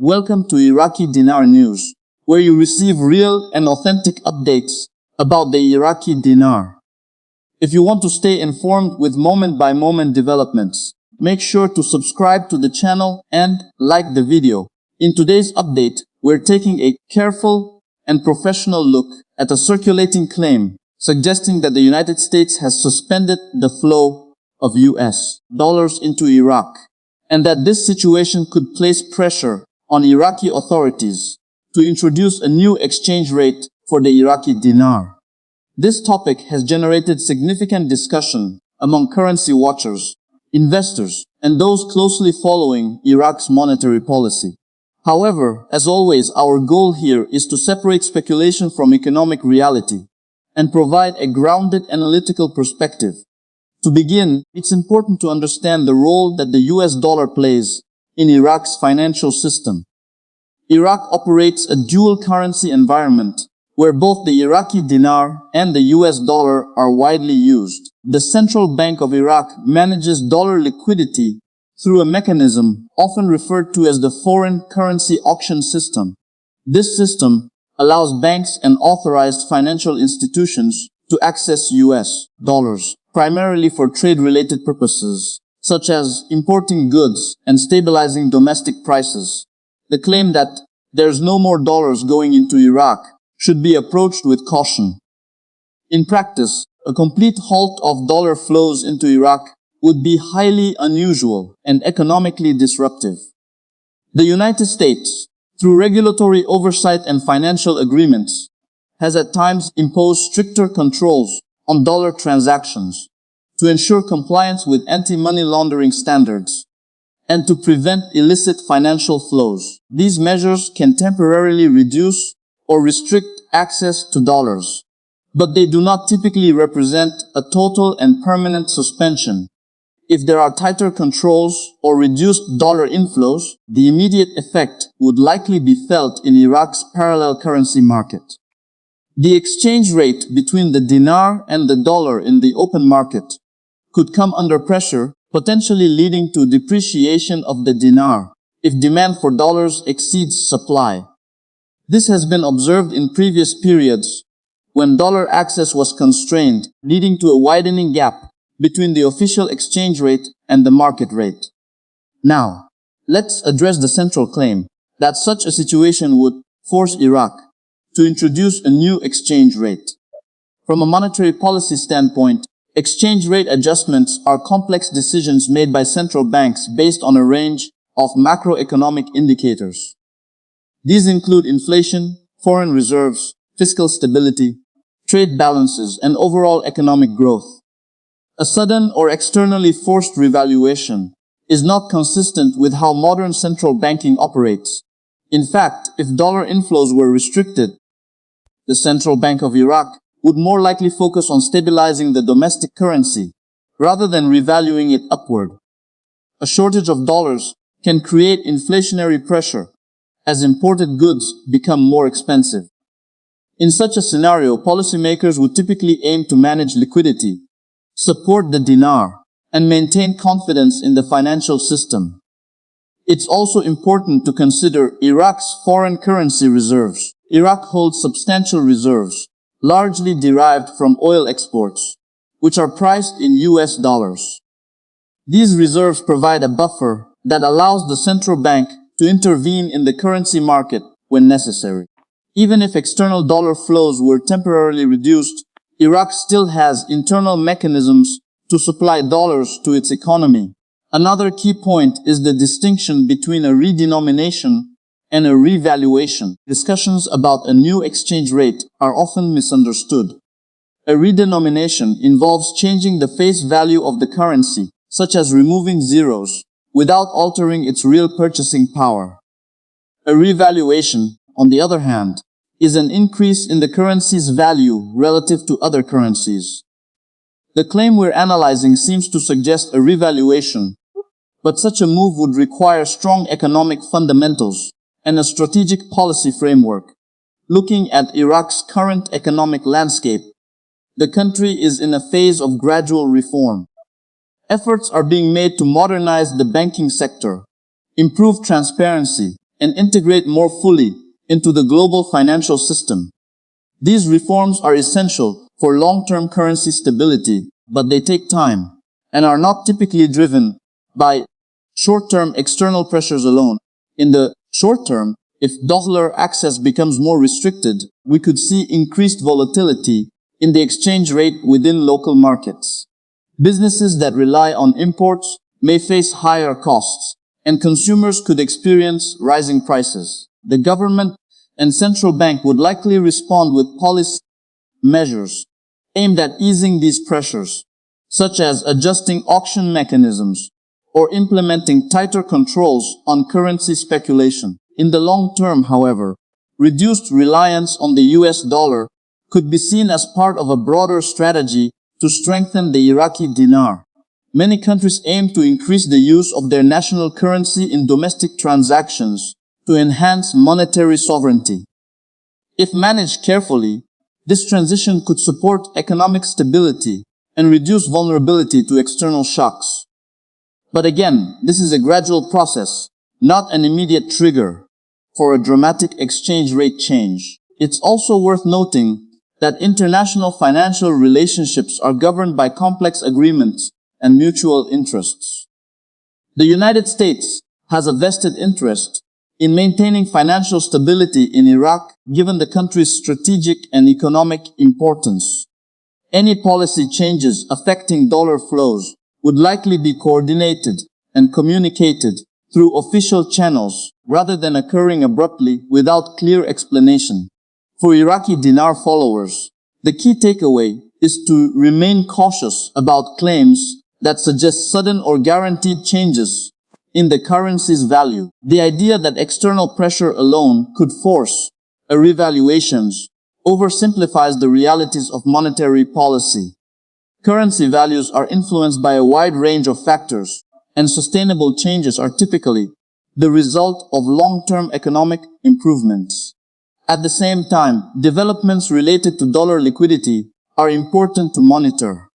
Welcome to Iraqi Dinar News, where you receive real and authentic updates about the Iraqi dinar. If you want to stay informed with moment-by-moment developments, make sure to subscribe to the channel and like the video. In today's update, we're taking a careful and professional look at a circulating claim suggesting that the United States has suspended the flow of US dollars into Iraq, and that this situation could place pressure on Iraqi authorities to introduce a new exchange rate for the Iraqi dinar. This topic has generated significant discussion among currency watchers, investors, and those closely following Iraq's monetary policy. However, as always, our goal here is to separate speculation from economic reality and provide a grounded analytical perspective. To begin, it's important to understand the role that the US dollar plays in Iraq's financial system. Iraq operates a dual currency environment where both the Iraqi dinar and the US dollar are widely used. The Central Bank of Iraq manages dollar liquidity through a mechanism often referred to as the foreign currency auction system. This system allows banks and authorized financial institutions to access US dollars, primarily for trade-related purposes, such as importing goods and stabilizing domestic prices. The claim that there's no more dollars going into Iraq should be approached with caution. In practice, a complete halt of dollar flows into Iraq would be highly unusual and economically disruptive. The United States, through regulatory oversight and financial agreements, has at times imposed stricter controls on dollar transactions to ensure compliance with anti-money laundering standards and to prevent illicit financial flows. These measures can temporarily reduce or restrict access to dollars, but they do not typically represent a total and permanent suspension. If there are tighter controls or reduced dollar inflows, the immediate effect would likely be felt in Iraq's parallel currency market. The exchange rate between the dinar and the dollar in the open market could come under pressure, potentially leading to depreciation of the dinar if demand for dollars exceeds supply. This has been observed in previous periods when dollar access was constrained, leading to a widening gap between the official exchange rate and the market rate. Now, let's address the central claim that such a situation would force Iraq to introduce a new exchange rate. From a monetary policy standpoint, exchange rate adjustments are complex decisions made by central banks based on a range of macroeconomic indicators. These include inflation, foreign reserves, fiscal stability, trade balances, and overall economic growth. A sudden or externally forced revaluation is not consistent with how modern central banking operates. In fact, if dollar inflows were restricted, the Central Bank of Iraq would more likely focus on stabilizing the domestic currency rather than revaluing it upward. A shortage of dollars can create inflationary pressure as imported goods become more expensive. In such a scenario, policymakers would typically aim to manage liquidity, support the dinar, and maintain confidence in the financial system. It's also important to consider Iraq's foreign currency reserves. Iraq holds substantial reserves, largely derived from oil exports, which are priced in US dollars. These reserves provide a buffer that allows the central bank to intervene in the currency market when necessary. Even if external dollar flows were temporarily reduced, Iraq still has internal mechanisms to supply dollars to its economy. Another key point is the distinction between a redenomination and a revaluation. Discussions about a new exchange rate are often misunderstood. A redenomination involves changing the face value of the currency, such as removing zeros, without altering its real purchasing power. A revaluation, on the other hand, is an increase in the currency's value relative to other currencies. The claim we're analyzing seems to suggest a revaluation, but such a move would require strong economic fundamentals and a strategic policy framework. Looking at Iraq's current economic landscape, the country is in a phase of gradual reform. Efforts are being made to modernize the banking sector, improve transparency, and integrate more fully into the global financial system. These reforms are essential for long-term currency stability, but they take time and are not typically driven by short-term external pressures alone. In the short term, if dollar access becomes more restricted, we could see increased volatility in the exchange rate within local markets. Businesses that rely on imports may face higher costs, and consumers could experience rising prices. The government and central bank would likely respond with policy measures aimed at easing these pressures, such as adjusting auction mechanisms or implementing tighter controls on currency speculation. In the long term, however, reduced reliance on the US dollar could be seen as part of a broader strategy to strengthen the Iraqi dinar. Many countries aim to increase the use of their national currency in domestic transactions to enhance monetary sovereignty. If managed carefully, this transition could support economic stability and reduce vulnerability to external shocks. But again, this is a gradual process, not an immediate trigger for a dramatic exchange rate change. It's also worth noting that international financial relationships are governed by complex agreements and mutual interests. The United States has a vested interest in maintaining financial stability in Iraq, given the country's strategic and economic importance. Any policy changes affecting dollar flows would likely be coordinated and communicated through official channels rather than occurring abruptly without clear explanation. For Iraqi dinar followers, the key takeaway is to remain cautious about claims that suggest sudden or guaranteed changes in the currency's value. The idea that external pressure alone could force a revaluation oversimplifies the realities of monetary policy. Currency values are influenced by a wide range of factors, and sustainable changes are typically the result of long-term economic improvements. At the same time, developments related to dollar liquidity are important to monitor.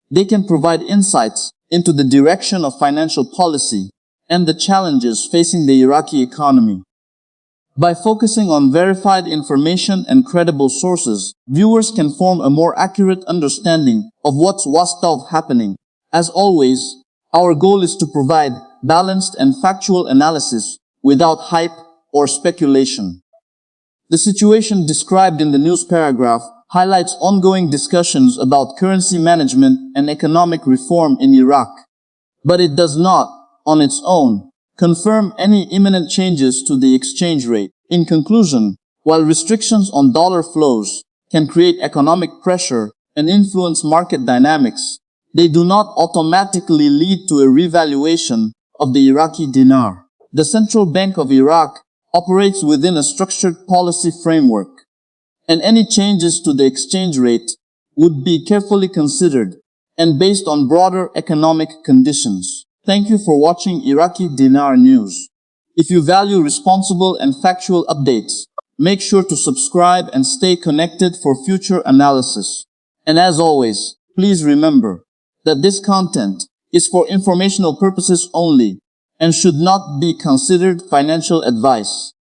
They can provide insights into the direction of financial policy and the challenges facing the Iraqi economy. By focusing on verified information and credible sources, viewers can form a more accurate understanding of what's happening. As always, our goal is to provide balanced and factual analysis without hype or speculation. The situation described in the news paragraph highlights ongoing discussions about currency management and economic reform in Iraq. But it does not, on its own, confirm any imminent changes to the exchange rate. In conclusion, while restrictions on dollar flows can create economic pressure and influence market dynamics, they do not automatically lead to a revaluation of the Iraqi dinar. The Central Bank of Iraq operates within a structured policy framework, and any changes to the exchange rate would be carefully considered and based on broader economic conditions. Thank you for watching Iraqi Dinar News. If you value responsible and factual updates, make sure to subscribe and stay connected for future analysis. And as always, please remember that this content is for informational purposes only and should not be considered financial advice.